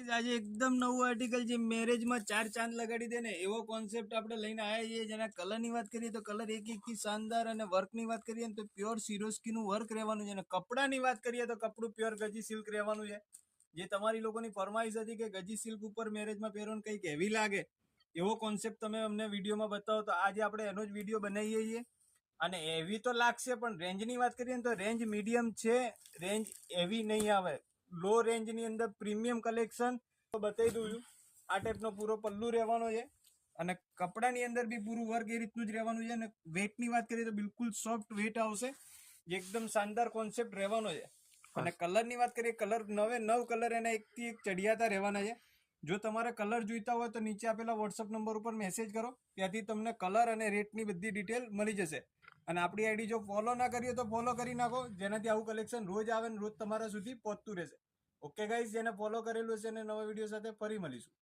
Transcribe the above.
આજે એકદમ નવું આર્ટિકલ જે મેરેજમાં 4 ચાંદ લગાડી દે ને એવો કોન્સેપ્ટ આપણે લઈને આવ્યા છીએ. જેના કલરની વાત કરીએ તો કલર એક શાનદાર, અને વર્કની વાત કરીએ તો પ્યોર સિરોસ્કીનું વર્ક રહેવાનું છે. અને કપડાની વાત કરીએ તો કપડું પ્યોર ગજી સિલ્ક રહેવાનું છે. જે તમારી લોકોની ફરમાઈશ હતી કે ગજી સિલ્ક ઉપર મેરેજમાં પહેરવાનું કંઈક હેવી લાગે, એવો કોન્સેપ્ટ તમે અમને વિડીયોમાં બતાવો, તો આજે આપણે એનો જ વિડીયો બનાવીએ છીએ. અને હેવી તો લાગશે, પણ રેન્જની વાત કરીએ ને તો રેન્જ મીડિયમ છે, રેન્જ હેવી નહીં આવે. લો રેન્જની અંદર પ્રીમિયમ કલેક્શન બતાવી દઉં છું. આ ટાઈપનો પૂરો પલ્લુ રહેવાનો છે, અને કપડાની અંદર બી પૂરું વર્ક એ રીતનું જ રહેવાનું છે. અને વેટની વાત કરીએ તો બિલકુલ સોફ્ટ વેટ આવશે, જે એકદમ શાનદાર કોન્સેપ્ટ રહેવાનો છે. અને કલરની વાત કરીએ, કલર 9 કલર એના એકથી એક ચડિયાતા રહેવાના છે. જો તમારે કલર જોઈતા હોય તો નીચે આપેલા વોટ્સઅપ નંબર ઉપર મેસેજ કરો, ત્યાંથી તમને કલર અને રેટની બધી ડિટેલ મળી જશે. અને આપણી આઈડી જો ફોલો ના કરીએ તો ફોલો કરી નાખો, જેનાથી આવું કલેક્શન રોજ આવે ને રોજ તમારા સુધી પહોંચતું રહેશે. ઓકે ગાઈઝ, જેને ફોલો કરેલું છે અને નવા વિડીયો સાથે ફરી મળીશું.